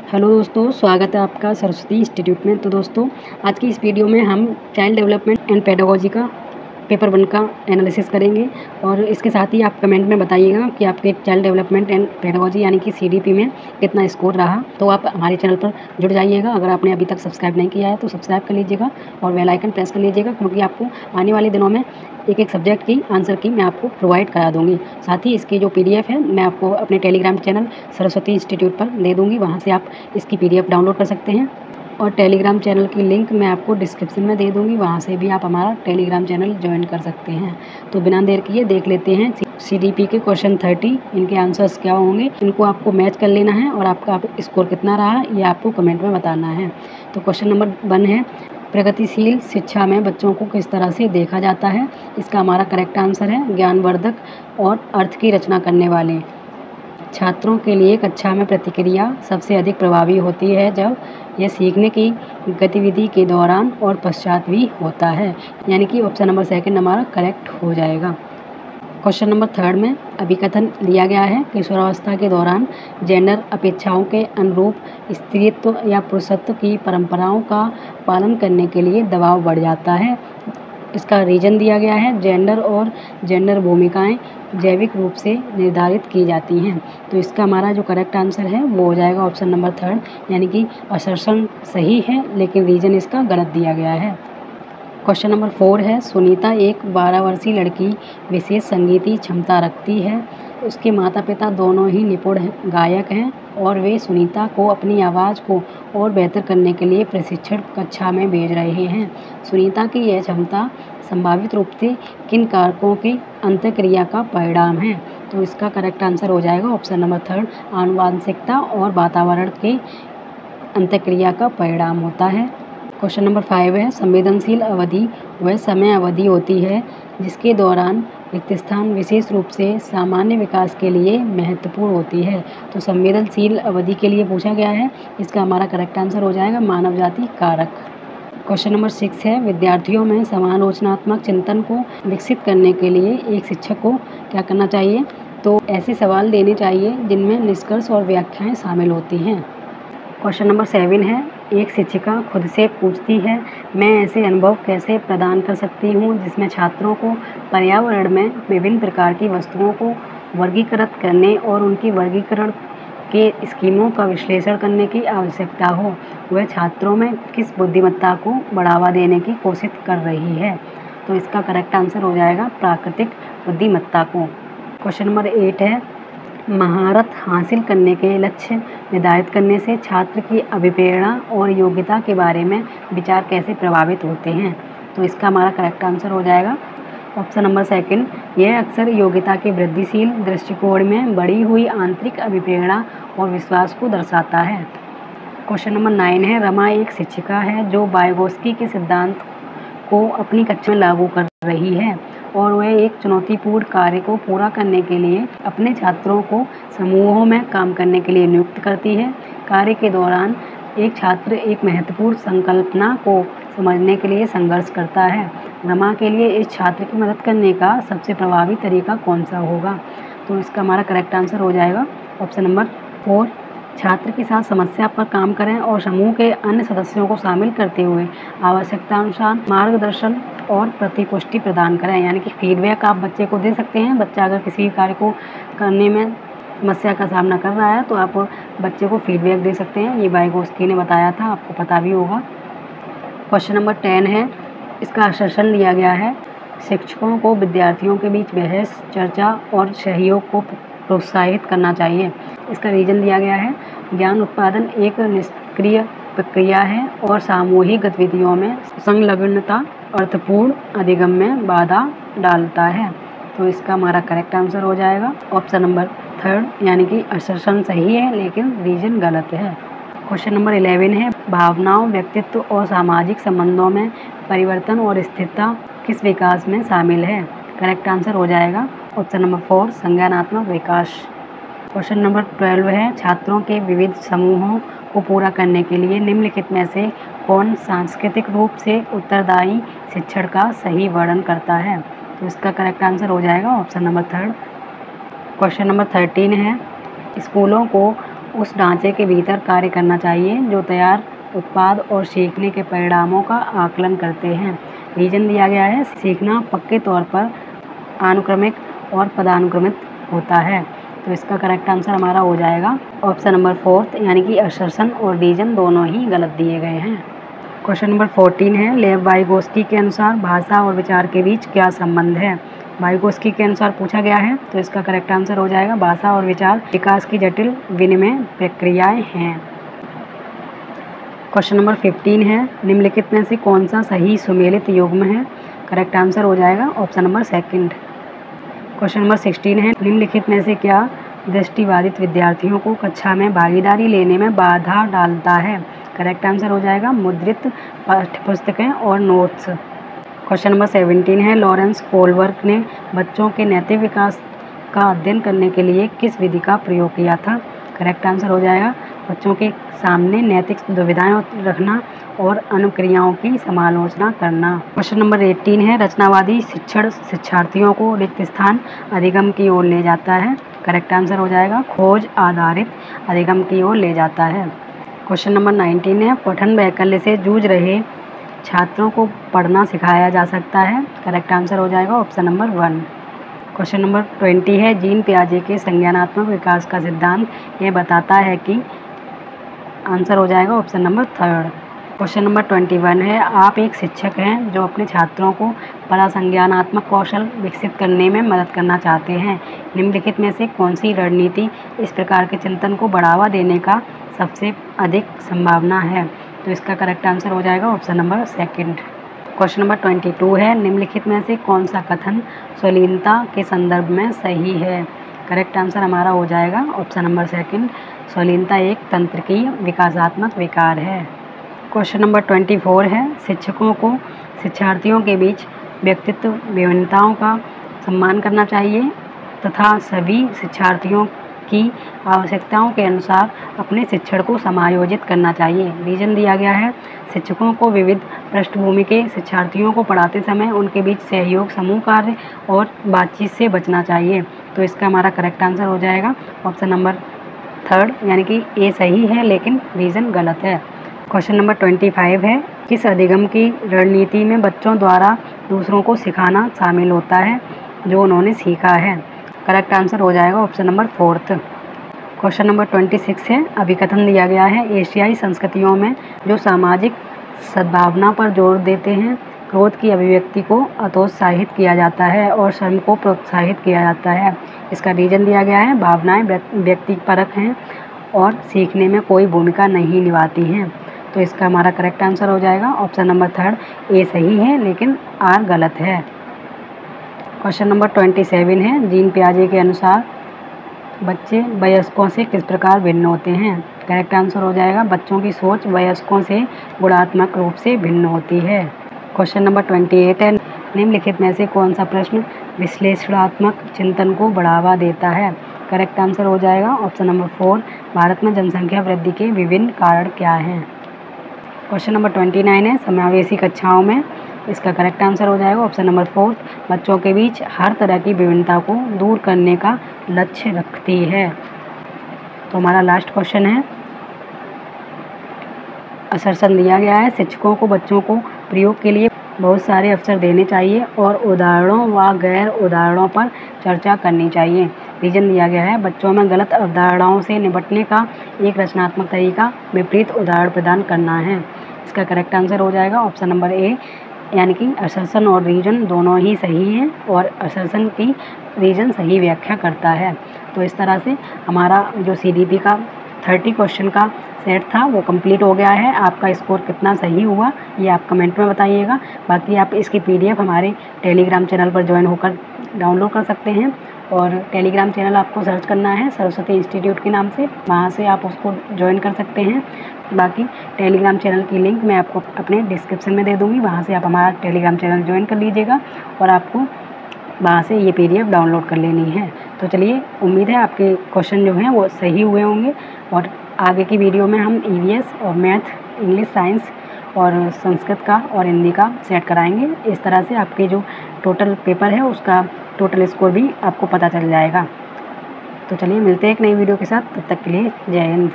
Hello दोस्तों, स्वागत है आपका सरस्वती इंस्टीट्यूट में। तो दोस्तों, आज की इस वीडियो में हम चाइल्ड डेवलपमेंट एंड पेडागोजी का पेपर 1 का एनालिसिस करेंगे और इसके साथ ही आप कमेंट में बताइएगा कि आपके चाइल्ड डेवलपमेंट एंड पेडागोजी यानी कि सीडीपी में कितना स्कोर रहा। तो आप हमारे चैनल पर जुड़ जाइएगा। अगर आपने अभी तक सब्सक्राइब नहीं किया है तो सब्सक्राइब कर लीजिएगा और बेल आइकन प्रेस कर लीजिएगा, क्योंकि आपको आने वाले दिनों में एक सब्जेक्ट की आंसर की मैं आपको प्रोवाइड करा दूँगी। साथ ही इसकी जो पीडीएफ है मैं आपको अपने टेलीग्राम चैनल सरस्वती इंस्टीट्यूट पर दे दूँगी, वहाँ से आप इसकी पीडीएफ डाउनलोड कर सकते हैं और टेलीग्राम चैनल की लिंक मैं आपको डिस्क्रिप्शन में दे दूँगी, वहाँ से भी आप हमारा टेलीग्राम चैनल ज्वाइन कर सकते हैं। तो बिना देर किए देख लेते हैं सीडीपी के क्वेश्चन 30, इनके आंसर्स क्या होंगे। इनको आपको मैच कर लेना है और आपका स्कोर कितना रहा ये आपको कमेंट में बताना है। तो क्वेश्चन नंबर 1 है, प्रगतिशील शिक्षा में बच्चों को किस तरह से देखा जाता है। इसका हमारा करेक्ट आंसर है ज्ञानवर्धक और अर्थ की रचना करने वाले। छात्रों के लिए कक्षा में प्रतिक्रिया सबसे अधिक प्रभावी होती है जब यह सीखने की गतिविधि के दौरान और पश्चात भी होता है, यानी कि ऑप्शन नंबर 2 हमारा करेक्ट हो जाएगा। क्वेश्चन नंबर 3 में अभिकथन लिया गया है, किशोरावस्था के दौरान जेंडर अपेक्षाओं के अनुरूप स्त्रीत्व या पुरुषत्व की परंपराओं का पालन करने के लिए दबाव बढ़ जाता है। इसका रीजन दिया गया है, जेंडर और जेंडर भूमिकाएं जैविक रूप से निर्धारित की जाती हैं। तो इसका हमारा जो करेक्ट आंसर है वो हो जाएगा ऑप्शन नंबर 3, यानी कि असर्शन सही है लेकिन रीजन इसका गलत दिया गया है। क्वेश्चन नंबर 4 है, सुनीता एक 12 वर्षीय लड़की विशेष संगीतीय क्षमता रखती है। उसके माता पिता दोनों ही निपुण गायक हैं और वे सुनीता को अपनी आवाज़ को और बेहतर करने के लिए प्रशिक्षण कक्षा में भेज रहे हैं। सुनीता की यह क्षमता संभावित रूप से किन कारकों की अंतःक्रिया का परिणाम है। तो इसका करेक्ट आंसर हो जाएगा ऑप्शन नंबर 3, आनुवांशिकता और वातावरण के अंतःक्रिया का परिणाम होता है। क्वेश्चन नंबर 5 है, संवेदनशील अवधि वह समय अवधि होती है जिसके दौरान रिक्त स्थान विशेष रूप से सामान्य विकास के लिए महत्वपूर्ण होती है। तो संवेदनशील अवधि के लिए पूछा गया है, इसका हमारा करेक्ट आंसर हो जाएगा मानव जाति कारक। क्वेश्चन नंबर 6 है, विद्यार्थियों में समालोचनात्मक चिंतन को विकसित करने के लिए एक शिक्षक को क्या करना चाहिए। तो ऐसे सवाल देने चाहिए जिनमें निष्कर्ष और व्याख्याएं शामिल होती हैं। क्वेश्चन नंबर 7 है, एक शिक्षिका खुद से पूछती है, मैं ऐसे अनुभव कैसे प्रदान कर सकती हूँ जिसमें छात्रों को पर्यावरण में विभिन्न प्रकार की वस्तुओं को वर्गीकृत करने और उनकी वर्गीकरण के स्कीमों का विश्लेषण करने की आवश्यकता हो। वह छात्रों में किस बुद्धिमत्ता को बढ़ावा देने की कोशिश कर रही है। तो इसका करेक्ट आंसर हो जाएगा प्राकृतिक बुद्धिमत्ता को। क्वेश्चन नंबर 8 है, महारत हासिल करने के लक्ष्य निर्धारित करने से छात्र की अभिप्रेरणा और योग्यता के बारे में विचार कैसे प्रभावित होते हैं। तो इसका हमारा करेक्ट आंसर हो जाएगा ऑप्शन नंबर 2, यह अक्सर योग्यता के वृद्धिशील दृष्टिकोण में बढ़ी हुई आंतरिक अभिप्रेरणा और विश्वास को दर्शाता है। क्वेश्चन नंबर 9 है, रमा एक शिक्षिका है जो वाइगोत्स्की के सिद्धांत को अपनी कक्षा में लागू कर रही है और वह एक चुनौतीपूर्ण कार्य को पूरा करने के लिए अपने छात्रों को समूहों में काम करने के लिए नियुक्त करती है। कार्य के दौरान एक छात्र एक महत्वपूर्ण संकल्पना को समझने के लिए संघर्ष करता है। रमा के लिए इस छात्र की मदद करने का सबसे प्रभावी तरीका कौन सा होगा। तो इसका हमारा करेक्ट आंसर हो जाएगा ऑप्शन नंबर 4, छात्र के साथ समस्या पर काम करें और समूह के अन्य सदस्यों को शामिल करते हुए आवश्यकतानुसार मार्गदर्शन और प्रतिपुष्टि प्रदान करें, यानी कि फीडबैक आप बच्चे को दे सकते हैं। बच्चा अगर किसी भी कार्य को करने में समस्या का सामना कर रहा है तो आप बच्चे को फीडबैक दे सकते हैं। ये वाइगोत्स्की ने बताया था, आपको पता भी होगा। क्वेश्चन नंबर 10 है, इसका असर्शन लिया गया है, शिक्षकों को विद्यार्थियों के बीच बहस, चर्चा और सहयोग को प्रोत्साहित करना चाहिए। इसका रीजन दिया गया है, ज्ञान उत्पादन एक निष्क्रिय प्रक्रिया है और सामूहिक गतिविधियों में संलग्नता अर्थपूर्ण अधिगम में बाधा डालता है। तो इसका हमारा करेक्ट आंसर हो जाएगा ऑप्शन नंबर 3, यानी कि असर्शन सही है लेकिन रीजन गलत है। क्वेश्चन नंबर 11 है, भावनाओं, व्यक्तित्व और सामाजिक संबंधों में परिवर्तन और स्थिरता किस विकास में शामिल है। करेक्ट आंसर हो जाएगा ऑप्शन नंबर 4, संज्ञानात्मक विकास। क्वेश्चन नंबर 12 है, छात्रों के विविध समूहों को पूरा करने के लिए निम्नलिखित में से कौन सांस्कृतिक रूप से उत्तरदायी शिक्षण का सही वर्णन करता है। तो इसका करेक्ट आंसर हो जाएगा ऑप्शन नंबर 3। क्वेश्चन नंबर 13 है, स्कूलों को उस ढांचे के भीतर कार्य करना चाहिए जो तैयार उत्पाद और सीखने के परिणामों का आकलन करते हैं। रीजन दिया गया है, सीखना पक्के तौर पर अनुक्रमिक और पदानुक्रमित होता है। तो इसका करेक्ट आंसर हमारा हो जाएगा ऑप्शन नंबर 4 यानी कि असर्शन और रीजन दोनों ही गलत दिए गए हैं। क्वेश्चन नंबर 14 है, लेव वाइगोस्की के अनुसार भाषा और विचार के बीच क्या संबंध है। वाइगोस्की के अनुसार पूछा गया है, तो इसका करेक्ट आंसर हो जाएगा भाषा और विचार विकास की जटिल विनिमय प्रक्रियाएं हैं। क्वेश्चन नंबर 15 है, निम्नलिखित में से कौन सा सही सुमेलित युग्म है। करेक्ट आंसर हो जाएगा ऑप्शन नंबर 2। क्वेश्चन नंबर 16 है, निम्नलिखित में से क्या दृष्टिबाधित विद्यार्थियों को कक्षा में भागीदारी लेने में बाधा डालता है। करेक्ट आंसर हो जाएगा मुद्रित पाठ्यपुस्तकें और नोट्स। क्वेश्चन नंबर 17 है, लॉरेंस कोलबर्ग ने बच्चों के नैतिक विकास का अध्ययन करने के लिए किस विधि का प्रयोग किया था। करेक्ट आंसर हो जाएगा बच्चों के सामने नैतिक दुविधाएं रखना और अनुक्रियाओं की समालोचना करना। क्वेश्चन नंबर 18 है, रचनावादी शिक्षण शिक्षार्थियों को रिक्त स्थान अधिगम की ओर ले जाता है। करेक्ट आंसर हो जाएगा खोज आधारित अधिगम की ओर ले जाता है। क्वेश्चन नंबर 19 है, पठन वैकल्य से जूझ रहे छात्रों को पढ़ना सिखाया जा सकता है। करेक्ट आंसर हो जाएगा ऑप्शन नंबर 1। क्वेश्चन नंबर 20 है, जीन पियाजे के संज्ञानात्मक विकास का सिद्धांत यह बताता है कि। आंसर हो जाएगा ऑप्शन नंबर 3। क्वेश्चन नंबर 21 है, आप एक शिक्षक हैं जो अपने छात्रों को परासंज्ञानात्मक कौशल विकसित करने में मदद करना चाहते हैं। निम्नलिखित में से कौन सी रणनीति इस प्रकार के चिंतन को बढ़ावा देने का सबसे अधिक संभावना है। तो इसका करेक्ट आंसर हो जाएगा ऑप्शन नंबर 2। क्वेश्चन नंबर 22 है, निम्नलिखित में से कौन सा कथन स्वलीनता के संदर्भ में सही है। करेक्ट आंसर हमारा हो जाएगा ऑप्शन नंबर 2। स्वलीनता एक तंत्रिकीय विकासात्मक विकार है। क्वेश्चन नंबर 24 है, शिक्षकों को शिक्षार्थियों के बीच व्यक्तित्व विभिन्नताओं का सम्मान करना चाहिए तथा सभी शिक्षार्थियों की आवश्यकताओं के अनुसार अपने शिक्षण को समायोजित करना चाहिए। रीजन दिया गया है, शिक्षकों को विविध पृष्ठभूमि के शिक्षार्थियों को पढ़ाते समय उनके बीच सहयोग, समूह कार्य और बातचीत से बचना चाहिए। तो इसका हमारा करेक्ट आंसर हो जाएगा ऑप्शन नंबर 3 यानी कि ए सही है लेकिन रीजन गलत है। क्वेश्चन नंबर 25 है, किस अधिगम की रणनीति में बच्चों द्वारा दूसरों को सिखाना शामिल होता है जो उन्होंने सीखा है। करेक्ट आंसर हो जाएगा ऑप्शन नंबर 4। क्वेश्चन नंबर 26 है, अभिकथन दिया गया है, एशियाई संस्कृतियों में जो सामाजिक सद्भावना पर जोर देते हैं, क्रोध की अभिव्यक्ति को हतोत्साहित किया जाता है और श्रम को प्रोत्साहित किया जाता है। इसका रीजन दिया गया है, भावनाएं व्यक्तिपरक हैं और सीखने में कोई भूमिका नहीं निभाती हैं। तो इसका हमारा करेक्ट आंसर हो जाएगा ऑप्शन नंबर 3 ए सही है लेकिन आर गलत है। क्वेश्चन नंबर 27 है, जीन पियाजे के अनुसार बच्चे वयस्कों से किस प्रकार भिन्न होते हैं। करेक्ट आंसर हो जाएगा बच्चों की सोच वयस्कों से गुणात्मक रूप से भिन्न होती है। क्वेश्चन नंबर 28 है, निम्नलिखित में से कौन सा प्रश्न विश्लेषणात्मक चिंतन को बढ़ावा देता है। करेक्ट आंसर हो जाएगा ऑप्शन नंबर 4 भारत में जनसंख्या वृद्धि के विभिन्न कारण क्या हैं। क्वेश्चन नंबर 29 है, समावेशी कक्षाओं में। इसका करेक्ट आंसर हो जाएगा ऑप्शन नंबर 4 बच्चों के बीच हर तरह की विभिन्नता को दूर करने का लक्ष्य रखती है। तो हमारा लास्ट क्वेश्चन है, असर्शन दिया गया है, शिक्षकों को बच्चों को प्रयोग के लिए बहुत सारे अवसर देने चाहिए और उदाहरणों व गैर उदाहरणों पर चर्चा करनी चाहिए। रीजन दिया गया है, बच्चों में गलत अवधारणाओं से निपटने का एक रचनात्मक तरीका विपरीत उदाहरण प्रदान करना है। इसका करेक्ट आंसर हो जाएगा ऑप्शन नंबर ए यानी कि असर्शन और रीजन दोनों ही सही हैं और असर्शन की रीजन सही व्याख्या करता है। तो इस तरह से हमारा जो CDP का 30 क्वेश्चन का सेट था वो कंप्लीट हो गया है। आपका स्कोर कितना सही हुआ ये आप कमेंट में बताइएगा। बाकी आप इसकी PDF हमारे टेलीग्राम चैनल पर ज्वाइन होकर डाउनलोड कर सकते हैं और टेलीग्राम चैनल आपको सर्च करना है सरस्वती इंस्टीट्यूट के नाम से, वहाँ से आप उसको ज्वाइन कर सकते हैं। बाकी टेलीग्राम चैनल की लिंक मैं आपको अपने डिस्क्रिप्शन में दे दूँगी, वहाँ से आप हमारा टेलीग्राम चैनल ज्वाइन कर लीजिएगा और आपको वहाँ से ये PDF डाउनलोड कर लेनी है। तो चलिए, उम्मीद है आपके क्वेश्चन जो हैं वो सही हुए होंगे और आगे की वीडियो में हम EVS और मैथ, इंग्लिश, साइंस और संस्कृत का और हिंदी का सेट कराएंगे। इस तरह से आपके जो टोटल पेपर है उसका टोटल स्कोर भी आपको पता चल जाएगा। तो चलिए मिलते हैं एक नई वीडियो के साथ, तब तक के लिए जय हिंद।